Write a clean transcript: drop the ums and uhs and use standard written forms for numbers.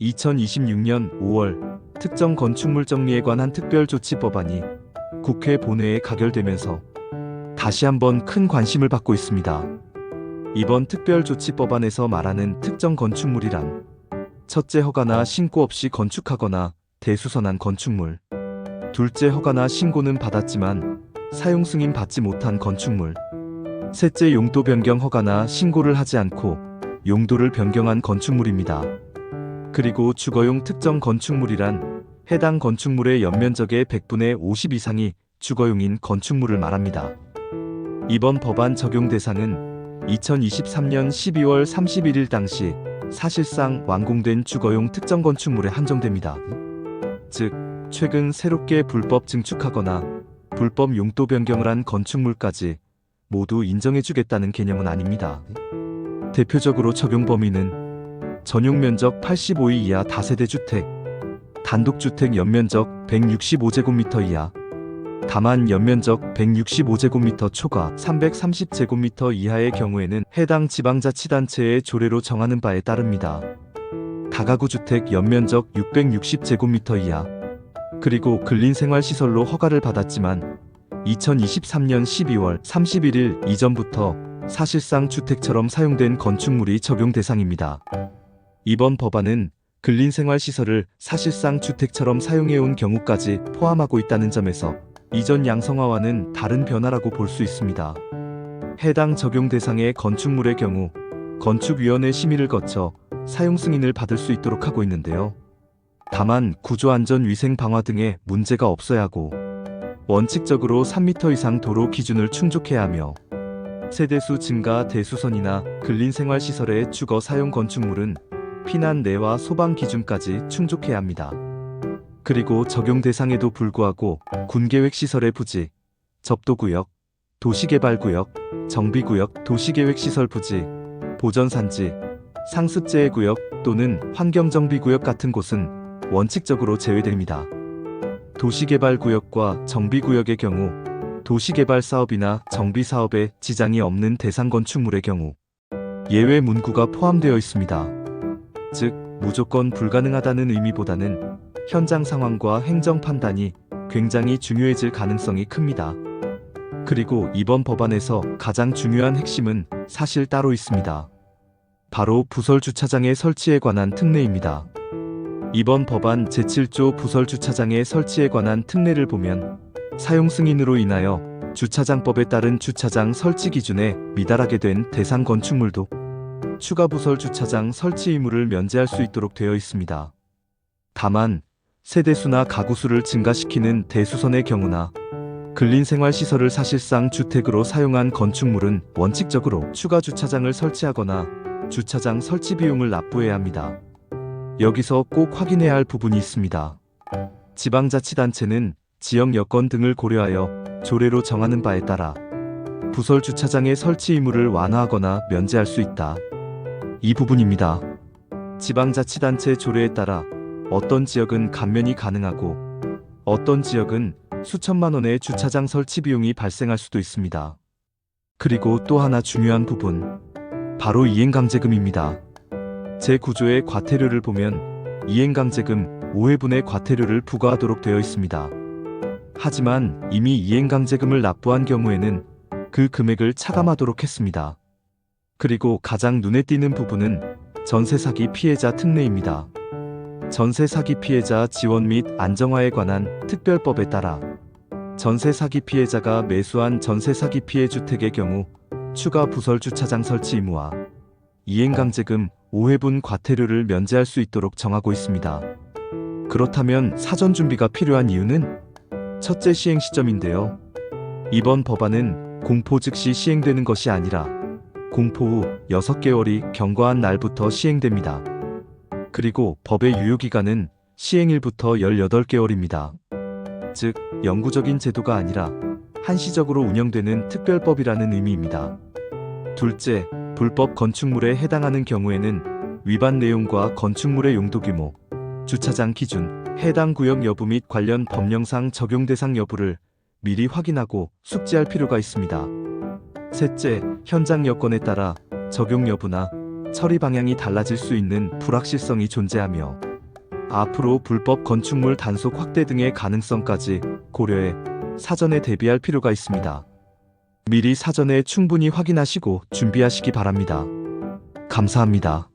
2026년 5월 특정 건축물 정리에 관한 특별조치법안이 국회 본회의에 가결되면서 다시 한번 큰 관심을 받고 있습니다. 이번 특별조치법안에서 말하는 특정 건축물이란 첫째, 허가나 신고 없이 건축하거나 대수선한 건축물. 둘째, 허가나 신고는 받았지만 사용 승인 받지 못한 건축물. 셋째, 용도 변경 허가나 신고를 하지 않고 용도를 변경한 건축물입니다. 그리고 주거용 특정 건축물이란 해당 건축물의 연면적의 100분의 50 이상이 주거용인 건축물을 말합니다. 이번 법안 적용 대상은 2023년 12월 31일 당시 사실상 완공된 주거용 특정 건축물에 한정됩니다. 즉, 최근 새롭게 불법 증축하거나 불법 용도 변경을 한 건축물까지 모두 인정해주겠다는 개념은 아닙니다. 대표적으로 적용 범위는 전용 면적 85이 이하 다세대 주택, 단독주택 연면적 165제곱미터 이하, 다만 연면적 165제곱미터 초과 330제곱미터 이하의 경우에는 해당 지방자치단체의 조례로 정하는 바에 따릅니다. 다가구 주택 연면적 660제곱미터 이하, 그리고 근린생활시설로 허가를 받았지만 2023년 12월 31일 이전부터 사실상 주택처럼 사용된 건축물이 적용 대상입니다. 이번 법안은 근린생활시설을 사실상 주택처럼 사용해온 경우까지 포함하고 있다는 점에서 이전 양성화와는 다른 변화라고 볼 수 있습니다. 해당 적용 대상의 건축물의 경우 건축위원회 심의를 거쳐 사용 승인을 받을 수 있도록 하고 있는데요. 다만 구조안전위생 방화 등의 문제가 없어야 하고 원칙적으로 3m 이상 도로 기준을 충족해야 하며 세대수 증가 대수선이나 근린생활시설의 주거 사용 건축물은 피난 내와 소방 기준까지 충족해야 합니다. 그리고 적용 대상에도 불구하고 군계획시설의 부지, 접도구역, 도시개발구역, 정비구역, 도시계획시설 부지, 보전산지, 상습재해구역 또는 환경정비구역 같은 곳은 원칙적으로 제외됩니다. 도시개발구역과 정비구역의 경우 도시개발 사업이나 정비 사업에 지장이 없는 대상 건축물의 경우 예외 문구가 포함되어 있습니다. 즉, 무조건 불가능하다는 의미보다는 현장 상황과 행정 판단이 굉장히 중요해질 가능성이 큽니다. 그리고 이번 법안에서 가장 중요한 핵심은 사실 따로 있습니다. 바로 부설주차장의 설치에 관한 특례입니다. 이번 법안 제7조 부설주차장의 설치에 관한 특례를 보면 사용 승인으로 인하여 주차장법에 따른 주차장 설치 기준에 미달하게 된 대상 건축물도 추가 부설 주차장 설치 의무를 면제할 수 있도록 되어 있습니다. 다만 세대수나 가구수를 증가시키는 대수선의 경우나 근린생활시설을 사실상 주택으로 사용한 건축물은 원칙적으로 추가 주차장을 설치하거나 주차장 설치 비용을 납부해야 합니다. 여기서 꼭 확인해야 할 부분이 있습니다. 지방자치단체는 지역 여건 등을 고려하여 조례로 정하는 바에 따라 부설 주차장의 설치 의무를 완화하거나 면제할 수 있다. 이 부분입니다. 지방자치단체 조례에 따라 어떤 지역은 감면이 가능하고 어떤 지역은 수천만 원의 주차장 설치 비용이 발생할 수도 있습니다. 그리고 또 하나 중요한 부분, 바로 이행강제금입니다. 제9조의 과태료를 보면 이행강제금 5회분의 과태료를 부과하도록 되어 있습니다. 하지만 이미 이행강제금을 납부한 경우에는 그 금액을 차감하도록 했습니다. 그리고 가장 눈에 띄는 부분은 전세사기 피해자 특례입니다. 전세사기 피해자 지원 및 안정화에 관한 특별법에 따라 전세사기 피해자가 매수한 전세사기 피해 주택의 경우 추가 부설 주차장 설치 의무와 이행강제금 5회분 과태료를 면제할 수 있도록 정하고 있습니다. 그렇다면 사전 준비가 필요한 이유는 첫째, 시행 시점인데요. 이번 법안은 공포 즉시 시행되는 것이 아니라 공포 후 6개월이 경과한 날부터 시행됩니다. 그리고 법의 유효기간은 시행일부터 18개월입니다. 즉, 영구적인 제도가 아니라 한시적으로 운영되는 특별법이라는 의미입니다. 둘째, 불법 건축물에 해당하는 경우에는 위반 내용과 건축물의 용도 규모, 주차장 기준, 해당 구역 여부 및 관련 법령상 적용 대상 여부를 미리 확인하고 숙지할 필요가 있습니다. 셋째, 현장 여건에 따라 적용 여부나 처리 방향이 달라질 수 있는 불확실성이 존재하며 앞으로 불법 건축물 단속 확대 등의 가능성까지 고려해 사전에 대비할 필요가 있습니다. 미리 사전에 충분히 확인하시고 준비하시기 바랍니다. 감사합니다.